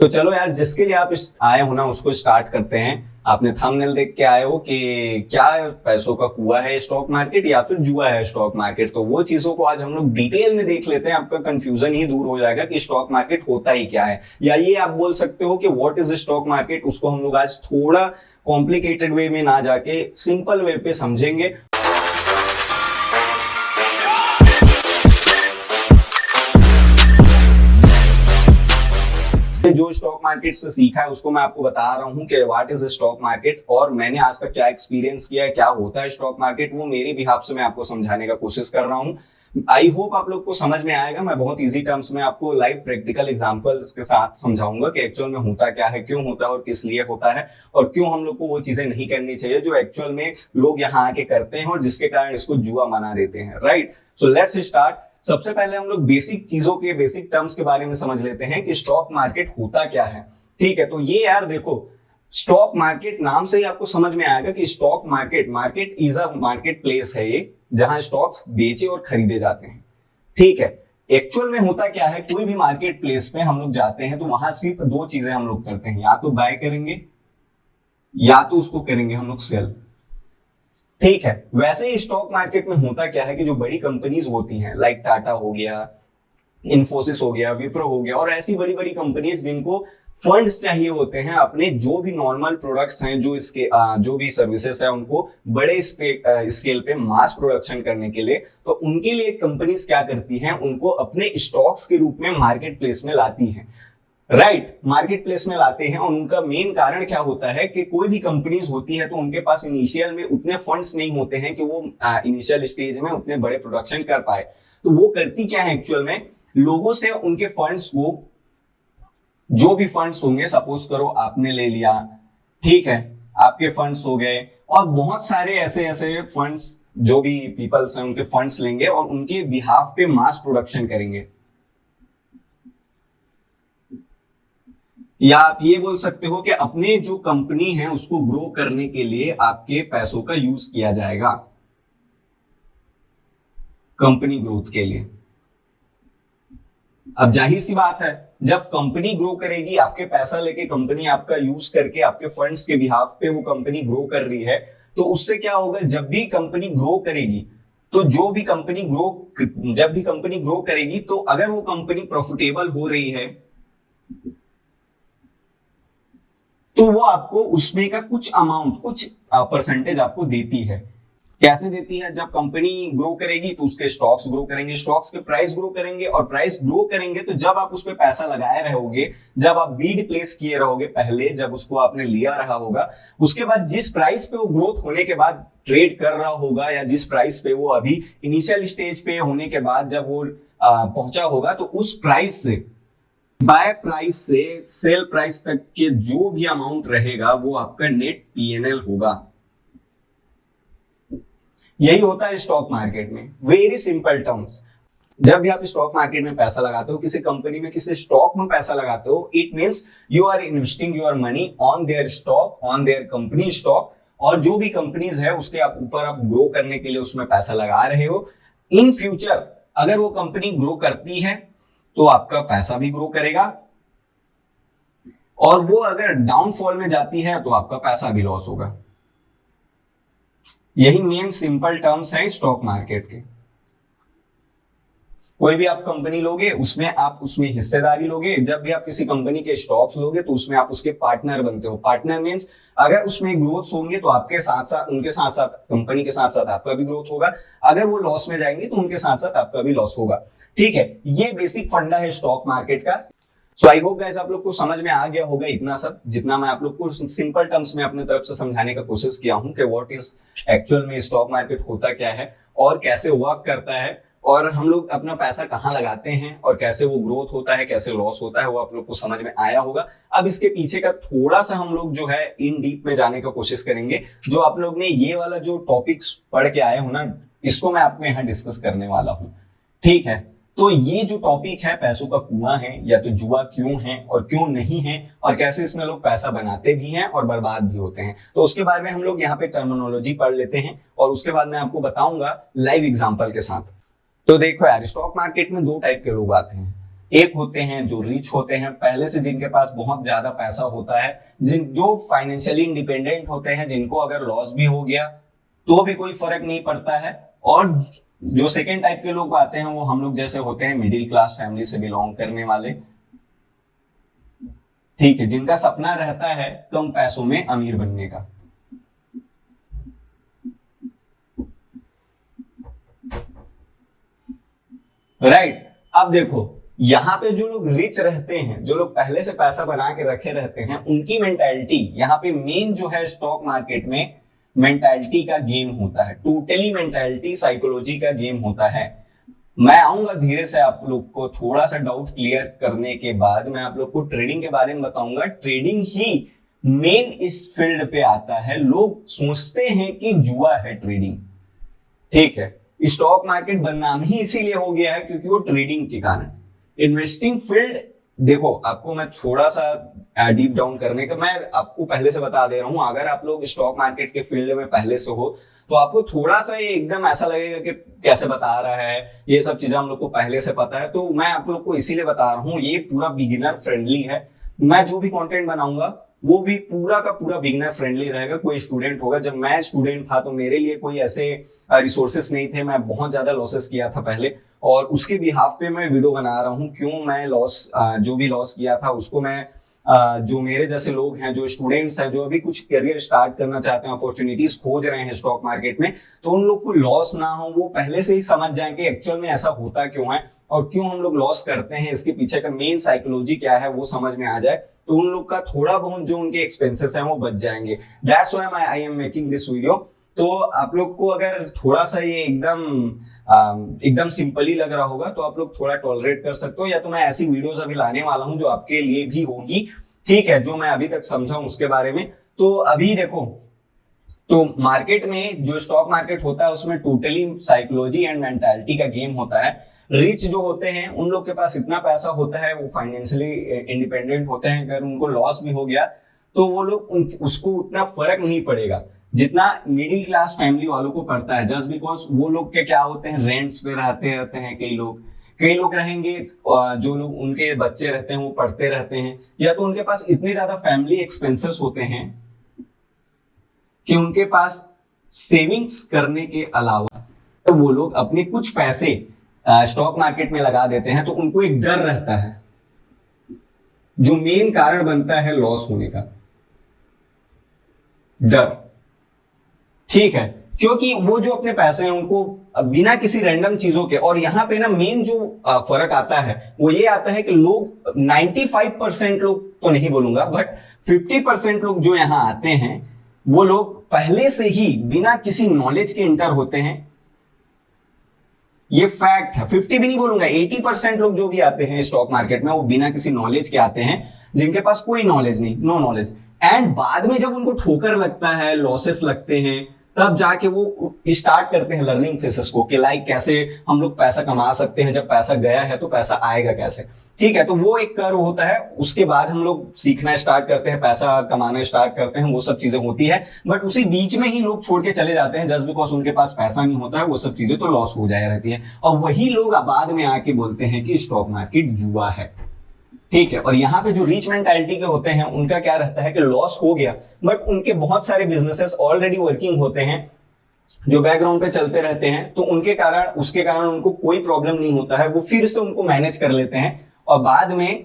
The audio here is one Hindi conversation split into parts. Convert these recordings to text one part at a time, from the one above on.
तो चलो यार, जिसके लिए आप आए हो ना उसको स्टार्ट करते हैं। आपने थंबनेल देख के आए हो कि क्या पैसों का कुआं है स्टॉक मार्केट या फिर जुआ है स्टॉक मार्केट, तो वो चीजों को आज हम लोग डिटेल में देख लेते हैं। आपका कंफ्यूजन ही दूर हो जाएगा कि स्टॉक मार्केट होता ही क्या है, या ये आप बोल सकते हो कि व्हाट इज स्टॉक मार्केट। उसको हम लोग आज थोड़ा कॉम्प्लिकेटेड वे में ना जाके सिंपल वे पे समझेंगे। जो स्टॉक मार्केट से सीखा है उसको मैं आपको बता रहा हूं कि व्हाट इज स्टॉक मार्केट, और मैंने आज तक क्या एक्सपीरियंस किया है, क्या होता है स्टॉक मार्केट, वो मेरे बिहाफ से मैं आपको समझाने का कोशिश कर रहा हूं। आई होप आप लोग को समझ में आएगा। मैं बहुत इजी टर्म्स में आपको लाइव प्रैक्टिकल एग्जांपल्स के साथ समझाऊंगा कि एक्चुअल में होता क्या है, क्यों होता है और किस लिए होता है, और क्यों हम लोग को वो चीजें नहीं करनी चाहिए जो एक्चुअल में लोग यहाँ आके करते हैं और जिसके कारण इसको जुआ मना देते हैं। Right, so let's start. सबसे पहले हम लोग बेसिक चीजों के, बेसिक टर्म्स के बारे में समझ लेते हैं कि स्टॉक मार्केट होता क्या है। ठीक है, तो ये यार देखो, स्टॉक मार्केट नाम से ही आपको समझ में आएगा कि stock market, market is a market place है ये, जहां स्टॉक्स बेचे और खरीदे जाते हैं। ठीक है, एक्चुअल में होता क्या है, कोई भी मार्केट प्लेस पे हम लोग जाते हैं तो वहां सिर्फ दो चीजें हम लोग करते हैं, या तो बाय करेंगे या तो उसको करेंगे हम लोग सेल। ठीक है, वैसे ही स्टॉक मार्केट में होता क्या है कि जो बड़ी कंपनीज होती हैं, लाइक टाटा हो गया, इन्फोसिस हो गया, विप्रो हो गया, और ऐसी बड़ी बड़ी कंपनीज जिनको फंड्स चाहिए होते हैं अपने जो भी नॉर्मल प्रोडक्ट्स हैं, जो इसके जो भी सर्विसेज है उनको बड़े स्केल पे मास प्रोडक्शन करने के लिए, तो उनके लिए कंपनीज क्या करती हैं, उनको अपने स्टॉक्स के रूप में मार्केट प्लेस में लाती हैं। राइट, मार्केट प्लेस में लाते हैं, और उनका मेन कारण क्या होता है कि कोई भी कंपनीज होती है तो उनके पास इनिशियल में उतने फंड्स नहीं होते हैं कि वो इनिशियल स्टेज में उतने बड़े प्रोडक्शन कर पाए। तो वो करती क्या है एक्चुअल में, लोगों से उनके फंड्स को, जो भी फंड्स होंगे, सपोज करो आपने ले लिया, ठीक है, आपके फंड्स हो गए, और बहुत सारे ऐसे ऐसे फंड्स, जो भी पीपल्स हैं उनके फंड्स लेंगे और उनके बिहाफ पे मास प्रोडक्शन करेंगे। या आप ये बोल सकते हो कि अपने जो कंपनी है उसको ग्रो करने के लिए आपके पैसों का यूज किया जाएगा, कंपनी ग्रोथ के लिए। अब जाहिर सी बात है, जब कंपनी ग्रो करेगी, आपके पैसा लेके कंपनी आपका यूज करके आपके फंड्स के बिहाफ पे वो कंपनी ग्रो कर रही है, तो उससे क्या होगा, जब भी कंपनी ग्रो करेगी, तो जब भी कंपनी ग्रो करेगी, तो अगर वो कंपनी प्रॉफिटेबल हो रही है तो वो आपको उसमें का कुछ अमाउंट, कुछ परसेंटेज आपको देती है। कैसे देती है, जब कंपनी ग्रो करेगी तो उसके स्टॉक्स ग्रो करेंगे, स्टॉक्स के प्राइस ग्रो करेंगे, और प्राइस ग्रो करेंगे तो जब आप उस पर पैसा लगाए रहोगे, जब आप बीड प्लेस किए रहोगे पहले, जब उसको आपने लिया रहा होगा, उसके बाद जिस प्राइस पे वो ग्रोथ होने के बाद ट्रेड कर रहा होगा, या जिस प्राइस पे वो अभी इनिशियल स्टेज पे होने के बाद जब वो पहुंचा होगा, तो उस प्राइस से, बाय प्राइस से सेल प्राइस तक के जो भी अमाउंट रहेगा वो आपका नेट पीएनएल होगा। यही होता है स्टॉक मार्केट में, वेरी सिंपल टर्म्स। जब भी आप स्टॉक मार्केट में पैसा लगाते हो, किसी कंपनी में, किसी स्टॉक में पैसा लगाते हो, it means you are investing your money on their stock, on their company stock, और जो भी कंपनीज है उसके ऊपर आप ग्रो करने के लिए उसमें पैसा लगा रहे हो। इन फ्यूचर अगर वो कंपनी ग्रो करती है तो आपका पैसा भी ग्रो करेगा, और वो अगर डाउनफॉल में जाती है तो आपका पैसा भी लॉस होगा। यही मेन सिंपल टर्म्स हैं स्टॉक मार्केट के। कोई भी आप कंपनी लोगे, उसमें आप उसमें हिस्सेदारी लोगे। जब भी आप किसी कंपनी के स्टॉक्स लोगे तो उसमें आप उसके पार्टनर बनते हो। पार्टनर मींस अगर उसमें ग्रोथ होंगे तो आपके साथ साथ, उनके साथ साथ, कंपनी के साथ साथ आपका भी ग्रोथ होगा। अगर वो लॉस में जाएंगे तो उनके साथ साथ आपका भी लॉस होगा। ठीक है, ये बेसिक फंडा है स्टॉक मार्केट का। सो आई होप गाइस आप लोग को समझ में आ गया होगा इतना सब, जितना मैं आप लोग को सिंपल टर्म्स में अपने तरफ से समझाने का कोशिश किया हूं कि व्हाट इज एक्चुअल में स्टॉक मार्केट होता क्या है और कैसे वर्क करता है, और हम लोग अपना पैसा कहाँ लगाते हैं और कैसे वो ग्रोथ होता है, कैसे लॉस होता है, वो आप लोग को समझ में आया होगा। अब इसके पीछे का थोड़ा सा हम लोग जो है इन डीप में जाने का कोशिश करेंगे। जो आप लोग ने ये वाला जो टॉपिक्स पढ़ के आए हो ना, इसको मैं आपको यहाँ डिस्कस करने वाला हूँ। ठीक है, तो ये जो टॉपिक है, पैसों का कुआं है या तो जुआ क्यों है और क्यों नहीं है, और कैसे इसमें लोग पैसा बनाते भी हैं और बर्बाद भी होते हैं, तो उसके बारे में हम लोग यहाँ पे टर्मिनोलॉजी पढ़ लेते हैं, और उसके बाद मैं आपको बताऊंगा लाइव एग्जांपल के साथ। तो देखो यार, स्टॉक मार्केट में दो टाइप के लोग आते हैं। एक होते हैं जो रिच होते हैं, पहले से जिनके पास बहुत ज्यादा पैसा होता है, जो फाइनेंशियली इंडिपेंडेंट होते हैं, जिनको अगर लॉस भी हो गया तो भी कोई फर्क नहीं पड़ता है। और जो सेकेंड टाइप के लोग आते हैं वो हम लोग जैसे होते हैं मिडिल क्लास फैमिली से बिलोंग करने वाले, ठीक है, जिनका सपना रहता है कम पैसों में अमीर बनने का। राइट। अब देखो यहाँ पे जो लोग रिच रहते हैं, जो लोग पहले से पैसा बना के रखे रहते हैं, उनकी मेंटालिटी यहाँ पे मेन जो है स्टॉक मार्केट में मेंटालिटी का गेम होता है, टोटली मेंटालिटी साइकोलॉजी का गेम होता है। मैं आऊंगा धीरे से आप लोग को थोड़ा सा डाउट क्लियर करने के बाद मैं आप लोग को ट्रेडिंग के बारे में बताऊंगा। ट्रेडिंग ही मेन इस फील्ड पे आता है। लोग सोचते हैं कि जुआ है ट्रेडिंग, ठीक है, स्टॉक मार्केट बदनाम ही इसीलिए हो गया है क्योंकि वो ट्रेडिंग के कारण। इन्वेस्टिंग फील्ड देखो, आपको मैं थोड़ा सा डीप डाउन करने का मैं आपको पहले से बता दे रहा हूं। अगर आप लोग स्टॉक मार्केट के फील्ड में पहले से हो तो आपको थोड़ा सा ये एकदम ऐसा लगेगा कि कैसे बता रहा है, ये सब चीजें हम लोग को पहले से पता है। तो मैं आप लोग को इसीलिए बता रहा हूँ, ये पूरा बिगिनर फ्रेंडली है। मैं जो भी कंटेंट बनाऊंगा वो भी पूरा का पूरा बिगिनर फ्रेंडली रहेगा। कोई स्टूडेंट होगा, जब मैं स्टूडेंट था तो मेरे लिए कोई ऐसे रिसोर्सेस नहीं थे, मैं बहुत ज्यादा लॉसेस किया था पहले, और उसके बिहाफ पे मैं वीडियो बना रहा हूँ। क्यों मैं जो भी लॉस किया था उसको मैं जो मेरे जैसे लोग हैं, जो स्टूडेंट्स हैं, जो अभी कुछ करियर स्टार्ट करना चाहते हैं, अपॉर्चुनिटीज खोज रहे हैं स्टॉक मार्केट में, तो उन लोग को लॉस ना हो, वो पहले से ही समझ जाए कि एक्चुअल में ऐसा होता क्यों है और क्यों हम लोग लॉस करते हैं, इसके पीछे का मेन साइकोलॉजी क्या है वो समझ में आ जाए, तो उन लोग का थोड़ा बहुत जो उनके एक्सपेंसेस हैं वो बच जाएंगे। That's why I am making this video. तो आप लोग को अगर थोड़ा सा ये एकदम सिंपल ही लग रहा होगा तो आप लोग थोड़ा टॉलरेट कर सकते हो, या तो मैं ऐसी वीडियोस अभी लाने वाला हूं जो आपके लिए भी होगी, ठीक है, जो मैं अभी तक समझा हूं उसके बारे में। तो अभी देखो, तो मार्केट में जो स्टॉक मार्केट होता है उसमें टोटली साइकोलॉजी एंड मेंटालिटी का गेम होता है। रिच जो होते हैं उन लोग के पास इतना पैसा होता है, वो फाइनेंशियली इंडिपेंडेंट होते हैं, अगर उनको लॉस भी हो गया तो वो लोग उसको उतना फर्क नहीं पड़ेगा जितना मिडिल क्लास फैमिली वालों को पड़ता है। जस्ट बिकॉज वो लोग के क्या होते हैं, रेंट्स पे रहते हैं कई लोग रहेंगे, जो लोग उनके बच्चे रहते हैं वो पढ़ते रहते हैं, या तो उनके पास इतने ज्यादा फैमिली एक्सपेंसेस होते हैं कि उनके पास सेविंग्स करने के अलावा तो वो लोग अपने कुछ पैसे स्टॉक मार्केट में लगा देते हैं, तो उनको एक डर रहता है जो मेन कारण बनता है लॉस होने का, डर, ठीक है, क्योंकि वो जो अपने पैसे हैं उनको बिना किसी रैंडम चीजों के, और यहां पे ना मेन जो फर्क आता है वो ये आता है कि लोग 95% लोग तो नहीं बोलूंगा बट 50% लोग जो यहां आते हैं वो लोग पहले से ही बिना किसी नॉलेज के इंटर होते हैं। ये फैक्ट है, 50 भी नहीं बोलूंगा, 80% लोग जो भी आते हैं स्टॉक मार्केट में वो बिना किसी नॉलेज के आते हैं, जिनके पास कोई नॉलेज नहीं, नो नॉलेज। एंड बाद में जब उनको ठोकर लगता है, लॉसेस लगते हैं, तब जाके वो स्टार्ट करते हैं लर्निंग फेसेस को कि लाइक कैसे हम लोग पैसा कमा सकते हैं, जब पैसा गया है तो पैसा आएगा कैसे, ठीक है। तो वो एक कर्व होता है, उसके बाद हम लोग सीखना स्टार्ट करते हैं, पैसा कमाना स्टार्ट करते हैं, वो सब चीजें होती है। बट उसी बीच में ही लोग छोड़ के चले जाते हैं जस्ट बिकॉज उनके पास पैसा नहीं होता है, वो सब चीजें तो लॉस हो जाया रहती है, और वही लोग बाद में आके बोलते हैं कि स्टॉक मार्केट जुआ है, ठीक है। और यहाँ पे जो रिच मेंटालिटी के होते हैं उनका क्या रहता है कि लॉस हो गया बट उनके बहुत सारे बिजनेसेस ऑलरेडी वर्किंग होते हैं जो बैकग्राउंड पे चलते रहते हैं, तो उसके कारण उनको कोई प्रॉब्लम नहीं होता है, वो फिर से उनको मैनेज कर लेते हैं, और बाद में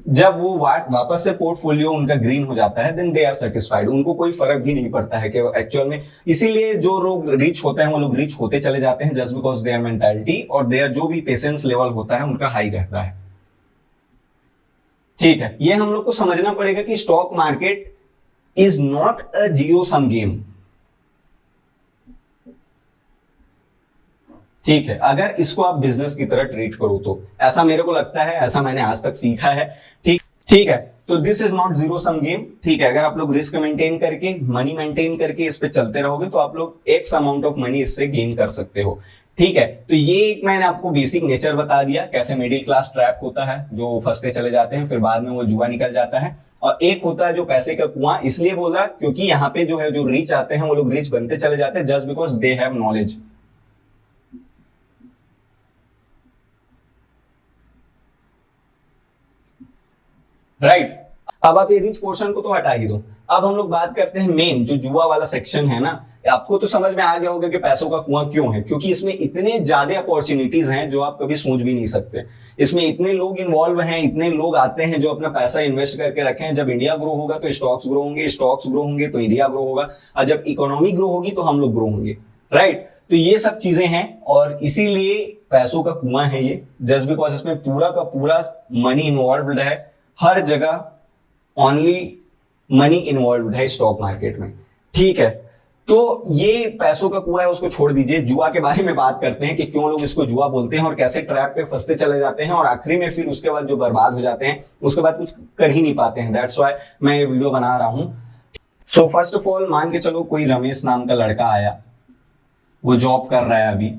जब वो वापस से पोर्टफोलियो उनका ग्रीन हो जाता है देन दे आर सेटिस्फाइड, उनको कोई फर्क भी नहीं पड़ता है कि एक्चुअल में। इसीलिए जो लोग रिच होते हैं वो लोग रिच होते चले जाते हैं जस्ट बिकॉज देयर मेंटालिटी और देयर जो भी पेशेंस लेवल होता है उनका हाई रहता है, ठीक है। ये हम लोग को समझना पड़ेगा कि stock market is not a zero sum game, ठीक है। अगर इसको आप बिजनेस की तरह ट्रीट करो तो ऐसा मेरे को लगता है, ऐसा मैंने आज तक सीखा है, ठीक है। तो this is not zero sum game, ठीक है। अगर आप लोग रिस्क मेंटेन करके, मनी मेंटेन करके इस पे चलते रहोगे तो आप लोग एक्स अमाउंट ऑफ मनी इससे गेन कर सकते हो, ठीक है। तो ये एक मैंने आपको बेसिक नेचर बता दिया, कैसे मिडिल क्लास ट्रैप होता है जो फंसते चले जाते हैं, फिर बाद में वो जुआ निकल जाता है, और एक होता है जो पैसे का कुआं। इसलिए बोला क्योंकि यहाँ पे जो है जो रिच आते हैं वो लोग रिच बनते चले जाते हैं just because they have knowledge, right. अब आप ये रिच पोर्शन को तो हटा ही दो, अब हम लोग बात करते हैं मेन जो जुआ वाला सेक्शन है ना। आपको तो समझ में आ गया होगा कि पैसों का कुआं क्यों है, क्योंकि इसमें इतने ज्यादा अपॉर्चुनिटीज हैं जो आप कभी सोच भी नहीं सकते। इसमें इतने लोग इन्वॉल्व हैं, इतने लोग आते हैं जो अपना पैसा इन्वेस्ट करके रखे हैं। जब इंडिया ग्रो होगा तो स्टॉक्स ग्रो होंगे, स्टॉक्स ग्रो होंगे तो इंडिया ग्रो होगा, और जब इकोनॉमी ग्रो होगी तो हम लोग ग्रो होंगे, राइट। तो ये सब चीजें हैं और इसीलिए पैसों का कुआं है ये, जस्ट बिकॉज इसमें पूरा का पूरा मनी इन्वॉल्व है। हर जगह ओनली मनी इन्वॉल्व है स्टॉक मार्केट में, ठीक है। तो ये पैसों का कुआं है, उसको छोड़ दीजिए। जुआ के बारे में बात करते हैं कि क्यों लोग इसको जुआ बोलते हैं और कैसे ट्रैप पे फंसते चले जाते हैं और आखिरी में फिर उसके बाद जो बर्बाद हो जाते हैं उसके बाद कुछ कर ही नहीं पाते हैं। दैट्स व्हाई मैं ये वीडियो बना रहा हूं। सो फर्स्ट ऑफ ऑल मान के चलो कोई रमेश नाम का लड़का आया, वो जॉब कर रहा है अभी,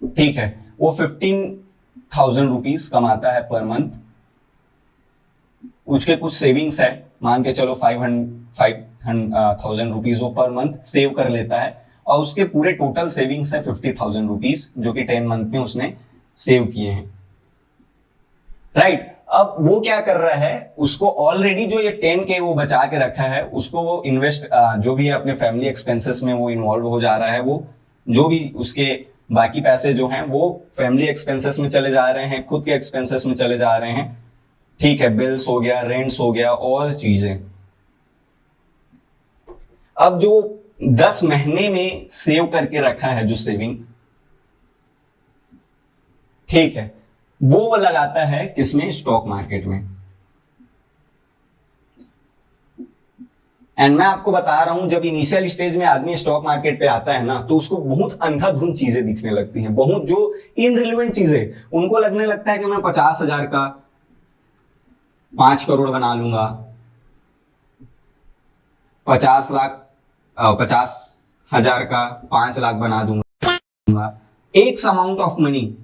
ठीक है। वो 15,000 रुपीज कमाता है पर मंथ। उसके कुछ सेविंग्स है, मान के चलो 5,000 रुपीज वो पर मंथ सेव कर लेता है, और उसके पूरे टोटल सेविंग्स है 50,000 रुपीज, जो कि 10 मंथ में उसने सेव किए हैं, राइट। अब वो क्या कर रहा है, उसको ऑलरेडी जो ये 10K वो बचा के रखा है उसको वो इन्वेस्ट, जो भी है अपने फैमिली एक्सपेंसेस में वो इन्वॉल्व हो जा रहा है। वो जो भी उसके बाकी पैसे जो हैं वो फैमिली एक्सपेंसेस में चले जा रहे हैं, खुद के एक्सपेंसेस में चले जा रहे हैं, ठीक है। बिल्स हो गया, रेंट्स हो गया और चीजें। अब जो 10 महीने में सेव करके रखा है जो सेविंग, ठीक है, वो लगाता है किसमें, स्टॉक मार्केट में। एंड मैं आपको बता रहा हूं, जब इनिशियल स्टेज में आदमी स्टॉक मार्केट पे आता है ना तो उसको बहुत अंधाधुंध चीजें दिखने लगती हैं, बहुत जो इनरिलेवेंट चीजें। उनको लगने लगता है कि मैं 50,000 का 5 करोड़ बना लूंगा, 50,000 का 5 लाख बना दूंगा। एक अमाउंट ऑफ मनी